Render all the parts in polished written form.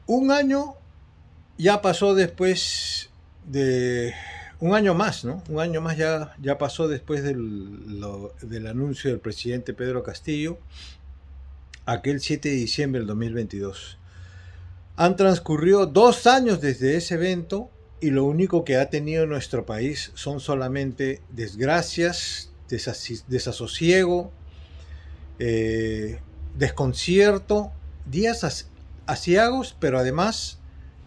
Un año ya pasó después de... Un año más, ¿no? Un año más ya pasó después del anuncio del presidente Pedro Castillo, aquel 7 de diciembre del 2022. Han transcurrido 2 años desde ese evento y lo único que ha tenido nuestro país son solamente desgracias, desasosiego, desconcierto, días aciagos, pero además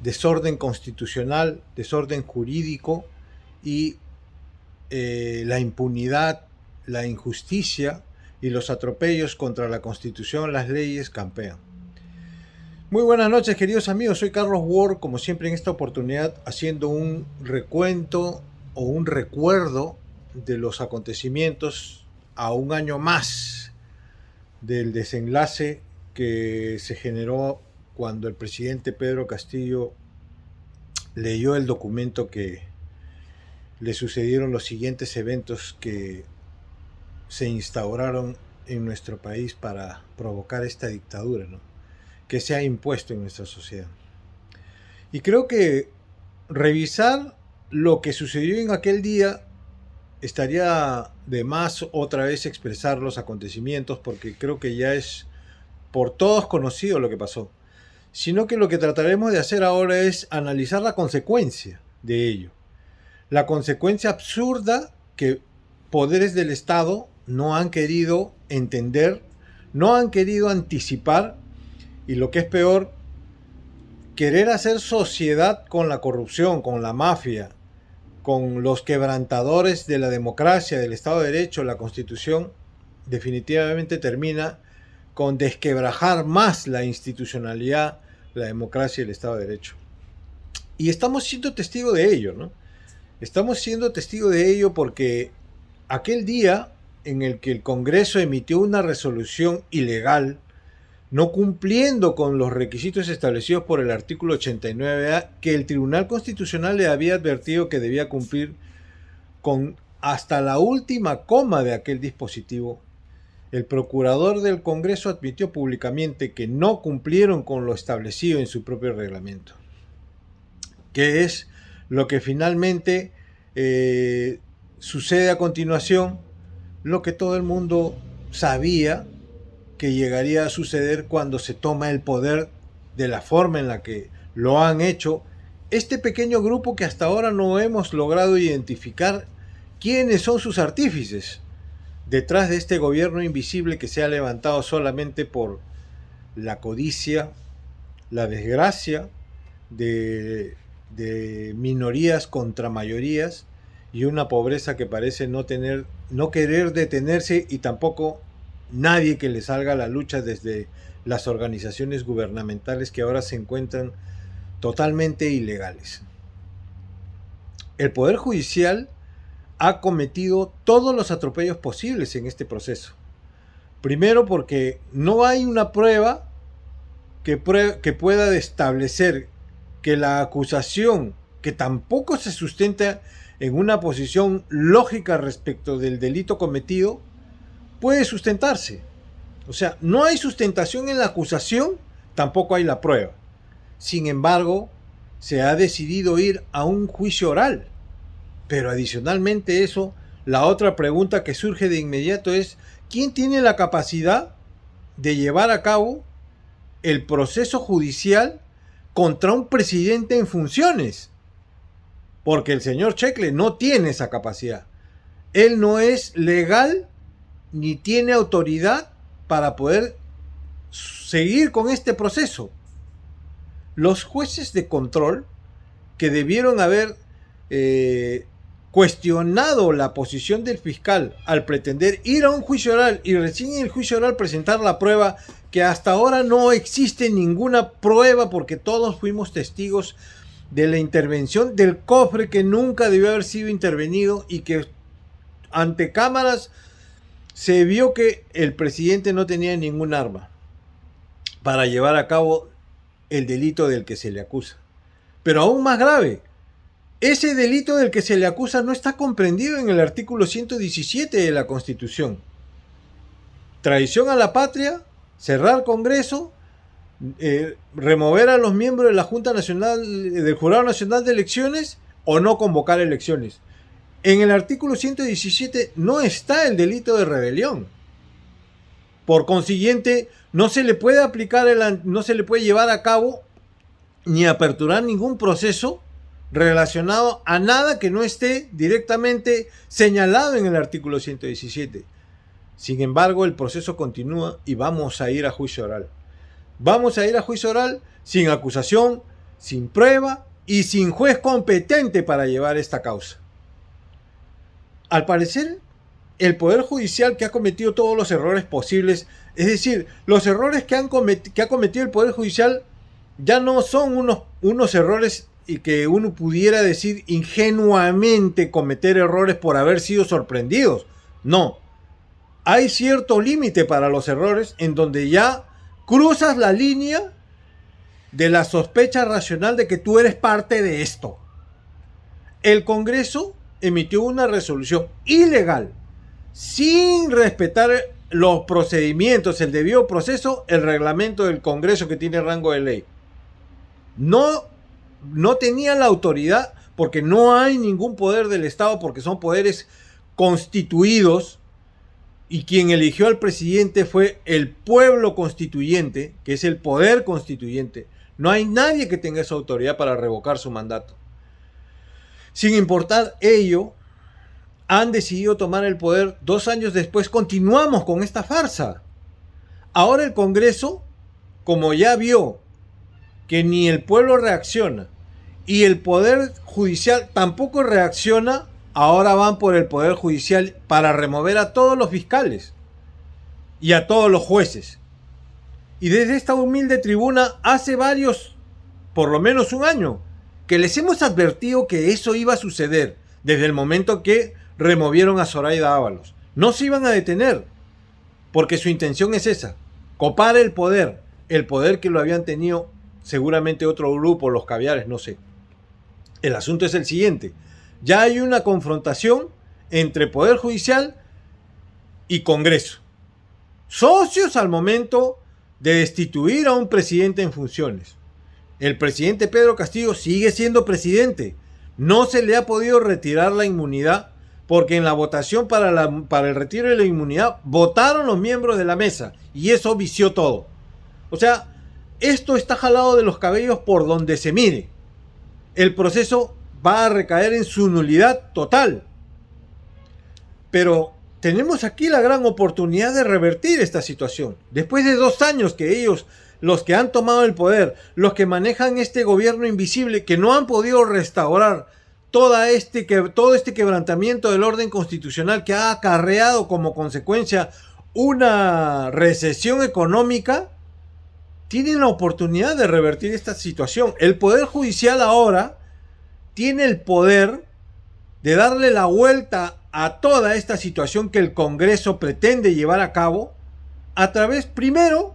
desorden constitucional, desorden jurídico y la impunidad, la injusticia y los atropellos contra la Constitución, las leyes campean. Muy buenas noches, queridos amigos, soy Carlos Ward, como siempre en esta oportunidad haciendo un recuento o un recuerdo de los acontecimientos a un año más del desenlace que se generó cuando el presidente Pedro Castillo leyó el documento que le sucedieron los siguientes eventos que se instauraron en nuestro país para provocar esta dictadura, ¿no?, que se ha impuesto en nuestra sociedad. Y creo que revisar lo que sucedió en aquel día estaría de más otra vez expresar los acontecimientos, porque creo que ya es por todos conocido lo que pasó, sino que lo que trataremos de hacer ahora es analizar la consecuencia de ello. La consecuencia absurda que poderes del Estado no han querido entender, no han querido anticipar, y lo que es peor, querer hacer sociedad con la corrupción, con la mafia, con los quebrantadores de la democracia, del Estado de Derecho, la Constitución, definitivamente termina con desquebrajar más la institucionalidad, la democracia y el Estado de Derecho. Y estamos siendo testigos de ello, ¿no? Estamos siendo testigos de ello porque aquel día en el que el Congreso emitió una resolución ilegal, no cumpliendo con los requisitos establecidos por el artículo 89A, que el Tribunal Constitucional le había advertido que debía cumplir con hasta la última coma de aquel dispositivo, el procurador del Congreso admitió públicamente que no cumplieron con lo establecido en su propio reglamento, que es lo que finalmente sucede a continuación, lo que todo el mundo sabía que llegaría a suceder cuando se toma el poder de la forma en la que lo han hecho este pequeño grupo que hasta ahora no hemos logrado identificar quiénes son sus artífices detrás de este gobierno invisible que se ha levantado solamente por la codicia, la desgracia de minorías contra mayorías y una pobreza que parece no querer detenerse, y tampoco nadie que le salga a la lucha desde las organizaciones gubernamentales que ahora se encuentran totalmente ilegales. El Poder Judicial ha cometido todos los atropellos posibles en este proceso. Primero, porque no hay una prueba que pueda establecer que la acusación, que tampoco se sustenta en una posición lógica respecto del delito cometido, puede sustentarse. O sea, no hay sustentación en la acusación, tampoco hay la prueba. Sin embargo, se ha decidido ir a un juicio oral. Pero adicionalmente eso, la otra pregunta que surge de inmediato es: ¿quién tiene la capacidad de llevar a cabo el proceso judicial contra un presidente en funciones? Porque el señor Sheckler no tiene esa capacidad. Él no es legal ni tiene autoridad para poder seguir con este proceso. Los jueces de control, que debieron haber cuestionado la posición del fiscal al pretender ir a un juicio oral y recién en el juicio oral presentar la prueba, que hasta ahora no existe ninguna prueba porque todos fuimos testigos de la intervención del cofre que nunca debió haber sido intervenido, y que ante cámaras se vio que el presidente no tenía ningún arma para llevar a cabo el delito del que se le acusa. Pero aún más grave, ese delito del que se le acusa no está comprendido en el artículo 117 de la Constitución. Traición a la patria, cerrar Congreso, remover a los miembros de la Junta Nacional, del Jurado Nacional de Elecciones, o no convocar elecciones. En el artículo 117 no está el delito de rebelión. Por consiguiente, no se le puede aplicar, no se le puede llevar a cabo ni aperturar ningún proceso relacionado a nada que no esté directamente señalado en el artículo 117. Sin embargo, el proceso continúa y vamos a ir a juicio oral. Vamos a ir a juicio oral sin acusación, sin prueba y sin juez competente para llevar esta causa. Al parecer, el Poder Judicial, que ha cometido todos los errores posibles, es decir, los errores que ha cometido el Poder Judicial ya no son unos errores y que uno pudiera decir ingenuamente cometer errores por haber sido sorprendidos. No. Hay cierto límite para los errores en donde ya cruzas la línea de la sospecha racional de que tú eres parte de esto. El Congreso emitió una resolución ilegal, sin respetar los procedimientos, el debido proceso, el reglamento del Congreso que tiene rango de ley. No tenía la autoridad, porque no hay ningún poder del Estado, porque son poderes constituidos, y quien eligió al presidente fue el pueblo constituyente, que es el poder constituyente. No hay nadie que tenga esa autoridad para revocar su mandato. Sin importar ello, han decidido tomar el poder. 2 años después continuamos con esta farsa. Ahora el Congreso, como ya vio que ni el pueblo reacciona y el Poder Judicial tampoco reacciona, ahora van por el Poder Judicial para remover a todos los fiscales y a todos los jueces. Y desde esta humilde tribuna, hace por lo menos 1 año, que les hemos advertido que eso iba a suceder desde el momento que removieron a Zoraida Ábalos. No se iban a detener, porque su intención es esa, copar el poder que lo habían tenido seguramente otro grupo, los caviares, no sé. El asunto es el siguiente: ya hay una confrontación entre Poder Judicial y Congreso, socios al momento de destituir a un presidente en funciones. El presidente Pedro Castillo sigue siendo presidente. No se le ha podido retirar la inmunidad, porque en la votación para el retiro de la inmunidad votaron los miembros de la mesa, y eso vició todo. O sea, esto está jalado de los cabellos por donde se mire. El proceso va a recaer en su nulidad total. Pero tenemos aquí la gran oportunidad de revertir esta situación. Después de 2 años que ellos, los que han tomado el poder, los que manejan este gobierno invisible, que no han podido restaurar todo este quebrantamiento del orden constitucional, que ha acarreado como consecuencia una recesión económica, tienen la oportunidad de revertir esta situación. El Poder Judicial ahora tiene el poder de darle la vuelta a toda esta situación que el Congreso pretende llevar a cabo a través, primero,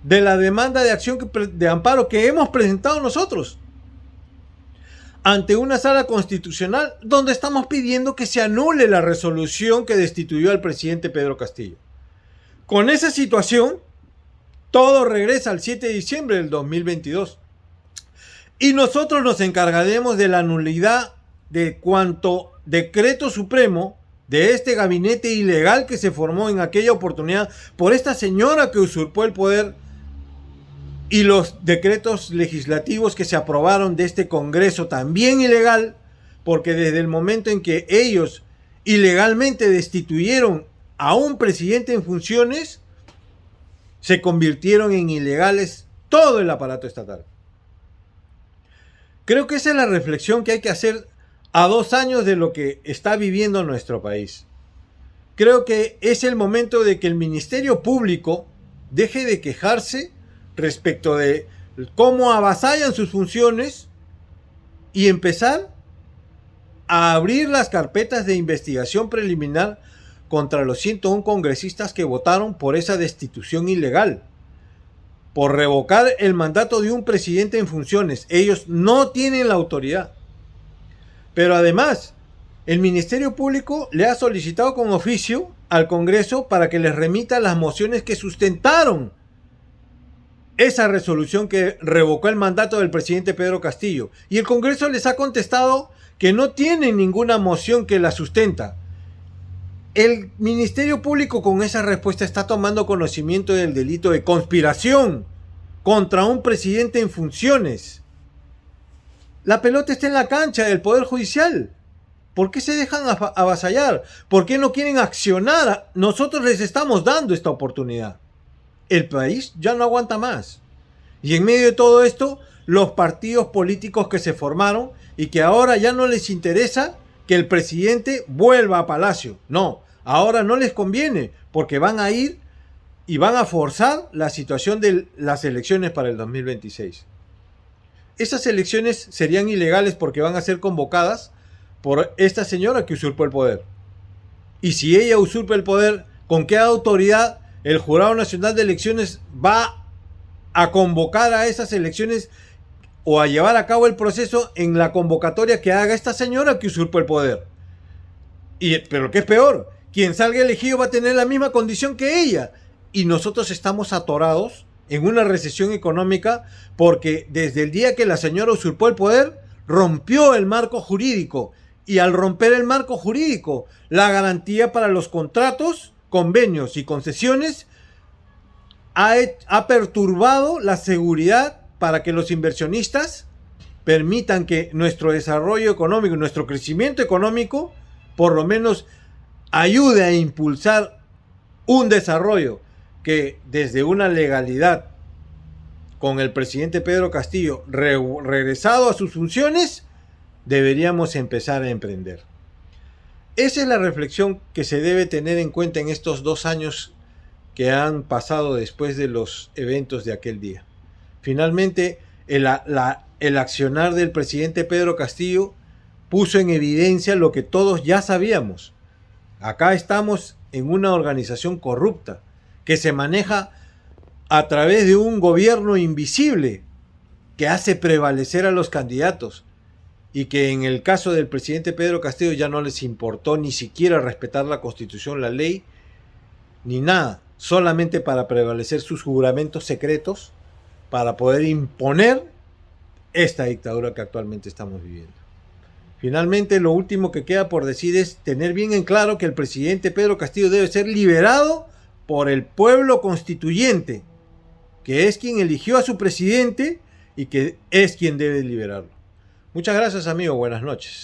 de la demanda de acción de amparo que hemos presentado nosotros ante una sala constitucional, donde estamos pidiendo que se anule la resolución que destituyó al presidente Pedro Castillo. Con esa situación, todo regresa al 7 de diciembre del 2022. Y nosotros nos encargaremos de la nulidad de cuanto decreto supremo de este gabinete ilegal que se formó en aquella oportunidad por esta señora que usurpó el poder, y los decretos legislativos que se aprobaron de este Congreso también ilegal, porque desde el momento en que ellos ilegalmente destituyeron a un presidente en funciones, se convirtieron en ilegales todo el aparato estatal. Creo que esa es la reflexión que hay que hacer a 2 años de lo que está viviendo nuestro país. Creo que es el momento de que el Ministerio Público deje de quejarse respecto de cómo avasallan sus funciones y empezar a abrir las carpetas de investigación preliminar contra los 101 congresistas que votaron por esa destitución ilegal, por revocar el mandato de un presidente en funciones. Ellos no tienen la autoridad. Pero además, el Ministerio Público le ha solicitado con oficio al Congreso para que les remita las mociones que sustentaron esa resolución que revocó el mandato del presidente Pedro Castillo. Y el Congreso les ha contestado que no tienen ninguna moción que la sustenta. El Ministerio Público con esa respuesta está tomando conocimiento del delito de conspiración contra un presidente en funciones. La pelota está en la cancha del Poder Judicial. ¿Por qué se dejan avasallar? ¿Por qué no quieren accionar? Nosotros les estamos dando esta oportunidad. El país ya no aguanta más. Y en medio de todo esto, los partidos políticos que se formaron y que ahora ya no les interesa que el presidente vuelva a Palacio. No, ahora no les conviene porque van a ir y van a forzar la situación de las elecciones para el 2026. Esas elecciones serían ilegales porque van a ser convocadas por esta señora que usurpó el poder. Y si ella usurpa el poder, ¿con qué autoridad el Jurado Nacional de Elecciones va a convocar a esas elecciones o a llevar a cabo el proceso en la convocatoria que haga esta señora que usurpó el poder? Pero ¿qué es peor? Quien salga elegido va a tener la misma condición que ella. Y nosotros estamos atorados en una recesión económica porque desde el día que la señora usurpó el poder, rompió el marco jurídico. Y al romper el marco jurídico, la garantía para los contratos, convenios y concesiones ha perturbado la seguridad para que los inversionistas permitan que nuestro desarrollo económico, nuestro crecimiento económico, por lo menos ayude a impulsar un desarrollo que desde una legalidad con el presidente Pedro Castillo regresado a sus funciones, deberíamos empezar a emprender. Esa es la reflexión que se debe tener en cuenta en estos 2 años que han pasado después de los eventos de aquel día. Finalmente, el accionar del presidente Pedro Castillo puso en evidencia lo que todos ya sabíamos. Acá estamos en una organización corrupta que se maneja a través de un gobierno invisible que hace prevalecer a los candidatos y que en el caso del presidente Pedro Castillo ya no les importó ni siquiera respetar la Constitución, la ley, ni nada, solamente para prevalecer sus juramentos secretos para poder imponer esta dictadura que actualmente estamos viviendo. Finalmente, lo último que queda por decir es tener bien en claro que el presidente Pedro Castillo debe ser liberado por el pueblo constituyente, que es quien eligió a su presidente y que es quien debe liberarlo. Muchas gracias, amigo. Buenas noches.